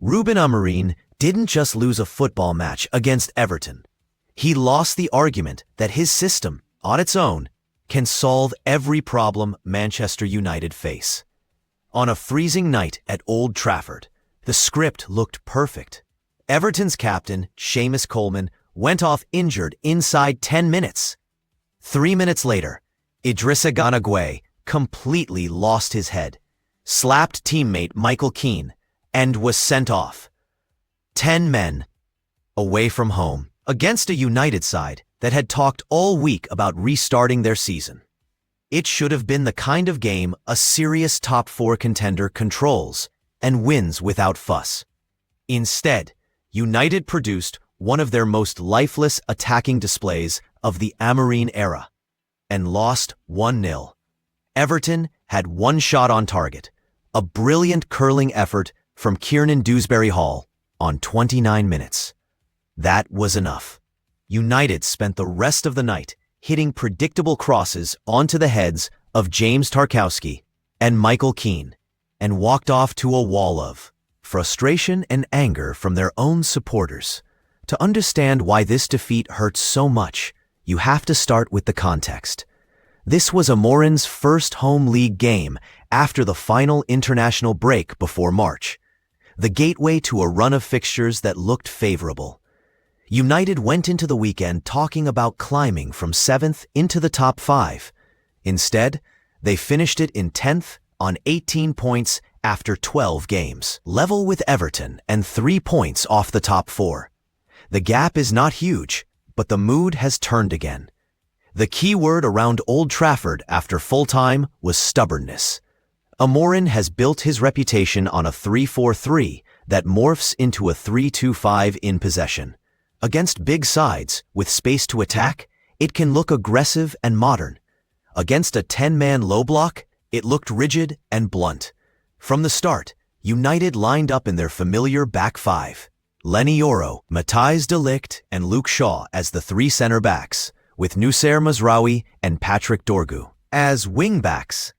Ruben Amorim didn't just lose a football match against Everton. He lost the argument that his system, on its own, can solve every problem Manchester United face. On a freezing night at Old Trafford, the script looked perfect. Everton's captain, Seamus Coleman, went off injured inside 10 minutes. 3 minutes later, Idrissa gueye completely lost his head, slapped teammate Michael Keane, and was sent off. 10 men, away from home, against a United side that had talked all week about restarting their season. It should have been the kind of game a serious top 4 contender controls and wins without fuss. Instead, United produced one of their most lifeless attacking displays of the Amorim era and lost 1-0. Everton had one shot on target, a brilliant curling effort from Kiernan Dewsbury on 29 minutes. That was enough. United spent the rest of the night hitting predictable crosses onto the heads of James Tarkowski and Michael Keane, and walked off to a wall of frustration and anger from their own supporters. To understand why this defeat hurts so much, you have to start with the context. This was Amorim's first home league game after the final international break before March, the gateway to a run of fixtures that looked favorable. United went into the weekend talking about climbing from 7th into the top 5. Instead, they finished it in 10th on 18 points after 12 games, level with Everton and 3 points off the top 4. The gap is not huge, but the mood has turned again. The key word around Old Trafford after full time was stubbornness. Amorim has built his reputation on a 3-4-3 that morphs into a 3-2-5 in possession. Against big sides, with space to attack, it can look aggressive and modern. Against a 10-man low block, it looked rigid and blunt. From the start, United lined up in their familiar back 5. Leny, Yoro, Matthijs de Ligt, and Luke Shaw as the 3 center-backs, with noussair Mazraoui and Patrick Dorgu as wing-backs.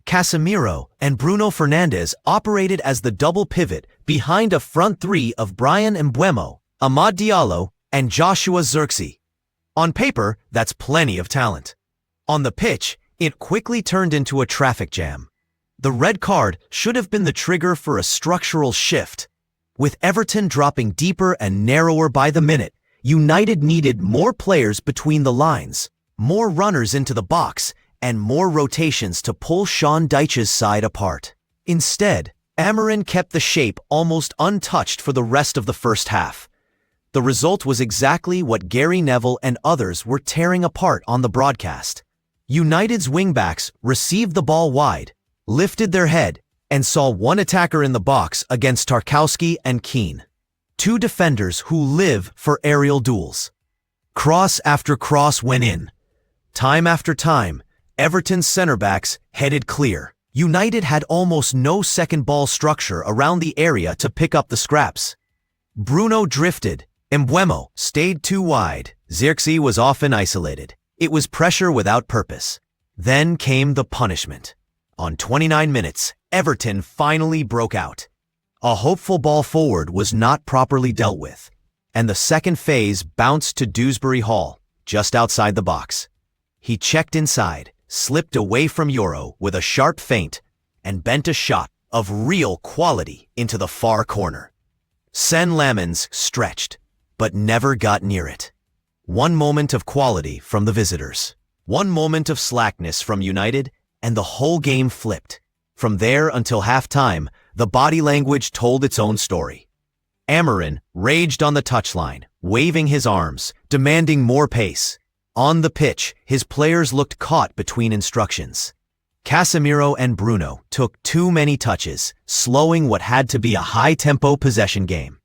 Casemiro and Bruno Fernandes operated as the double pivot behind a front 3 of Bryan and mbeumo, Amad Diallo, and Joshua Zirkzee. On paper, that's plenty of talent. On the pitch, it quickly turned into a traffic jam. The red card should have been the trigger for a structural shift. With Everton dropping deeper and narrower by the minute, United needed more players between the lines, more runners into the box, and more rotations to pull Sean Dyche's side apart. Instead, Amorim kept the shape almost untouched for the rest of the first half. The result was exactly what Gary Neville and others were tearing apart on the broadcast. United's wingbacks received the ball wide, lifted their head, and saw one attacker in the box against Tarkowski and Keane, 2 defenders who live for aerial duels. Cross after cross went in. Time after time, Everton's center-backs headed clear. United had almost no second ball structure around the area to pick up the scraps. Bruno drifted, mbeumo stayed too wide, zirkzee was often isolated. It was pressure without purpose. Then came the punishment. On 29 minutes, Everton finally broke out. A hopeful ball forward was not properly dealt with, and the second phase bounced to Dewsbury, just outside the box. He checked inside, slipped away from Yoro with a sharp feint, and bent a shot of real quality into the far corner. Sen Lamens stretched, but never got near it. One moment of quality from the visitors. One moment of slackness from United, and the whole game flipped. From there until halftime, the body language told its own story. Amorim raged on the touchline, waving his arms, demanding more pace. On the pitch, his players looked caught between instructions. Casemiro and Bruno took too many touches, slowing what had to be a high-tempo possession game.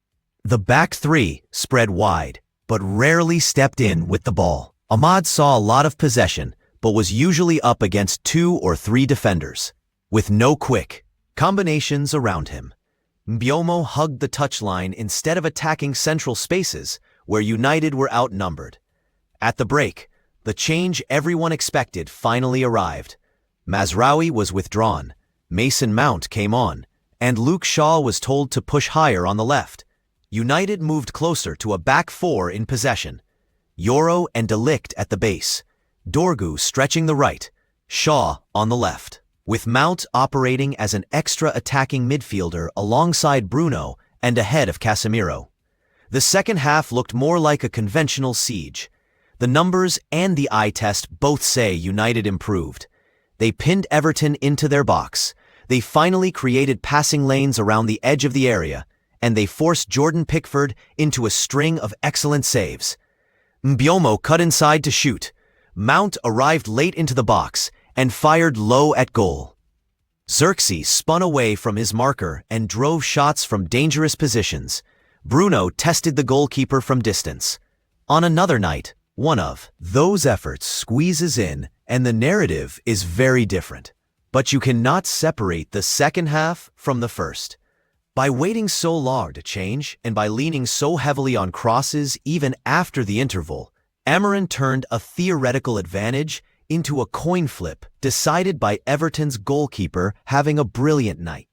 The back 3 spread wide, but rarely stepped in with the ball. Amad saw a lot of possession, but was usually up against 2 or 3 defenders, with no quick combinations around him. Mbeumo hugged the touchline instead of attacking central spaces where United were outnumbered. At the break, the change everyone expected finally arrived. Mazraoui was withdrawn, Mason Mount came on, and Luke Shaw was told to push higher on the left. United moved closer to a back four in possession. Yoro and De Ligt at the base, Dorgu stretching the right, Shaw on the left, with Mount operating as an extra attacking midfielder alongside Bruno and ahead of Casemiro. The second half looked more like a conventional siege. The numbers and the eye test both say United improved. They pinned Everton into their box. They finally created passing lanes around the edge of the area, and they forced Jordan Pickford into a string of excellent saves. Mbeumo cut inside to shoot. Mount arrived late into the box and fired low at goal. Zirkzee spun away from his marker and drove shots from dangerous positions. Bruno tested the goalkeeper from distance. On another night, one of those efforts squeezes in, and the narrative is very different. But you cannot separate the second half from the first. By waiting so long to change, and by leaning so heavily on crosses even after the interval, Amorim turned a theoretical advantage into a coin flip decided by Everton's goalkeeper having a brilliant night.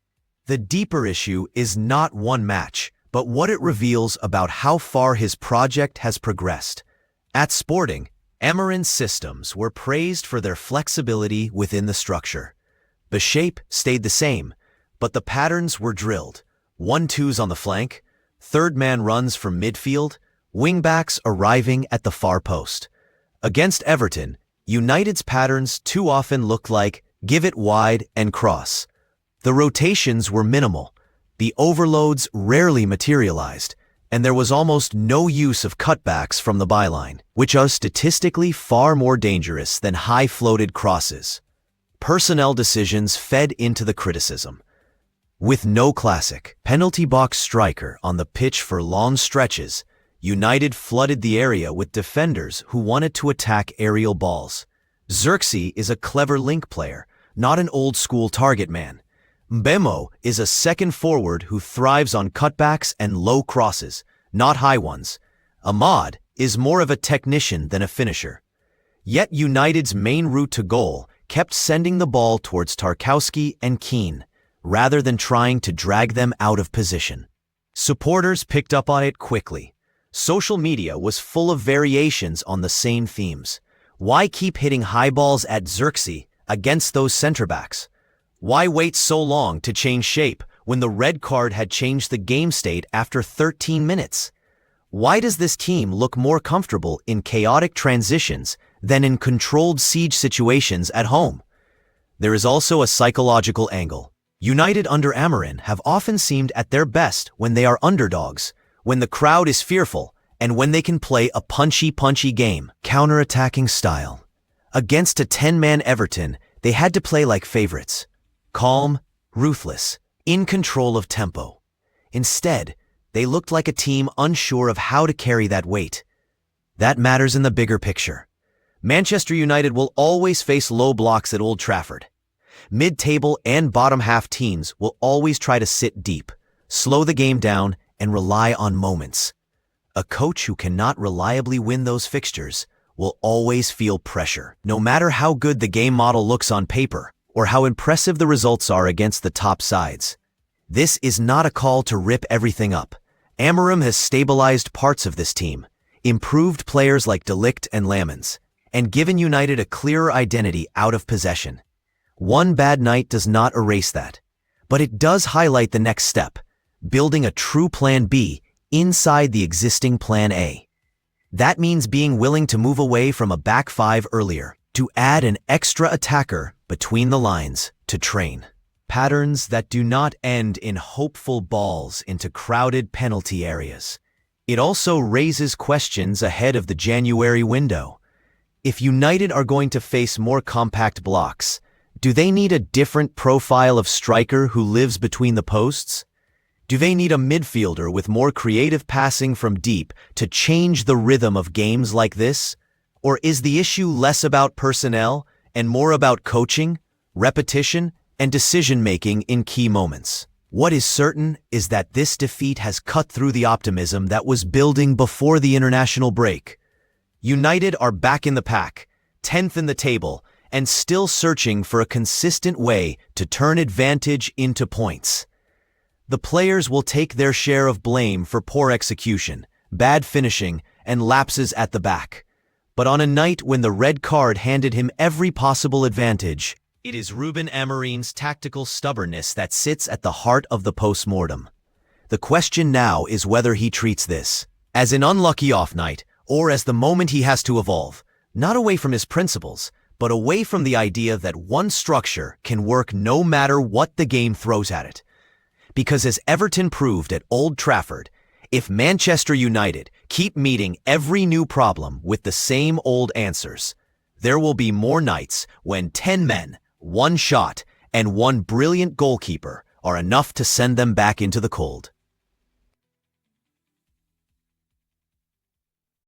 The deeper issue is not one match, but what it reveals about how far his project has progressed. At Sporting, Amorim's systems were praised for their flexibility within the structure. The shape stayed the same, but the patterns were drilled. 1-2s on the flank, third man runs from midfield, wingbacks arriving at the far post. Against Everton, United's patterns too often looked like give it wide and cross. The rotations were minimal, the overloads rarely materialized, and there was almost no use of cutbacks from the byline, which are statistically far more dangerous than high-floated crosses. Personnel decisions fed into the criticism. With no classic penalty box striker on the pitch for long stretches, United flooded the area with defenders who wanted to attack aerial balls. Zirkzee is a clever link player, not an old-school target man. Mbeumo is a second forward who thrives on cutbacks and low crosses, not high ones. Ahmad is more of a technician than a finisher. Yet United's main route to goal kept sending the ball towards Tarkowski and Keane, rather than trying to drag them out of position. Supporters picked up on it quickly. Social media was full of variations on the same themes. Why keep hitting high balls at Zirkzee against those center-backs? Why wait so long to change shape when the red card had changed the game state after 13 minutes? Why does this team look more comfortable in chaotic transitions than in controlled siege situations at home? There is also a psychological angle. United under Amorim have often seemed at their best when they are underdogs, when the crowd is fearful, and when they can play a punchy game, counter-attacking style. Against a 10-man Everton, they had to play like favorites. Calm, ruthless, in control of tempo. Instead, they looked like a team unsure of how to carry that weight. That matters in the bigger picture. Manchester United will always face low blocks at Old Trafford. Mid-table and bottom-half teams will always try to sit deep, slow the game down, and rely on moments. A coach who cannot reliably win those fixtures will always feel pressure, no matter how good the game model looks on paper or how impressive the results are against the top sides. This is not a call to rip everything up. Amorim has stabilized parts of this team, improved players like De Ligt and Lamens, and given United a clearer identity out of possession. One bad night does not erase that, but it does highlight the next step, building a true Plan B inside the existing Plan A. That means being willing to move away from a back five earlier, to add an extra attacker between the lines to train. Patterns that do not end in hopeful balls into crowded penalty areas. It also raises questions ahead of the January window. If United are going to face more compact blocks, do they need a different profile of striker who lives between the posts? Do they need a midfielder with more creative passing from deep to change the rhythm of games like this? Or is the issue less about personnel and more about coaching, repetition, and decision-making in key moments? What is certain is that this defeat has cut through the optimism that was building before the international break. United are back in the pack, 10th in the table, and still searching for a consistent way to turn advantage into points. The players will take their share of blame for poor execution, bad finishing, and lapses at the back. But on a night when the red card handed him every possible advantage, it is Ruben Amorim's tactical stubbornness that sits at the heart of the post-mortem. The question now is whether he treats this as an unlucky off night or as the moment he has to evolve, not away from his principles, but away from the idea that one structure can work no matter what the game throws at it. Because as Everton proved at Old Trafford, if Manchester United keep meeting every new problem with the same old answers, there will be more nights when 10 men, 1 shot, and 1 brilliant goalkeeper are enough to send them back into the cold.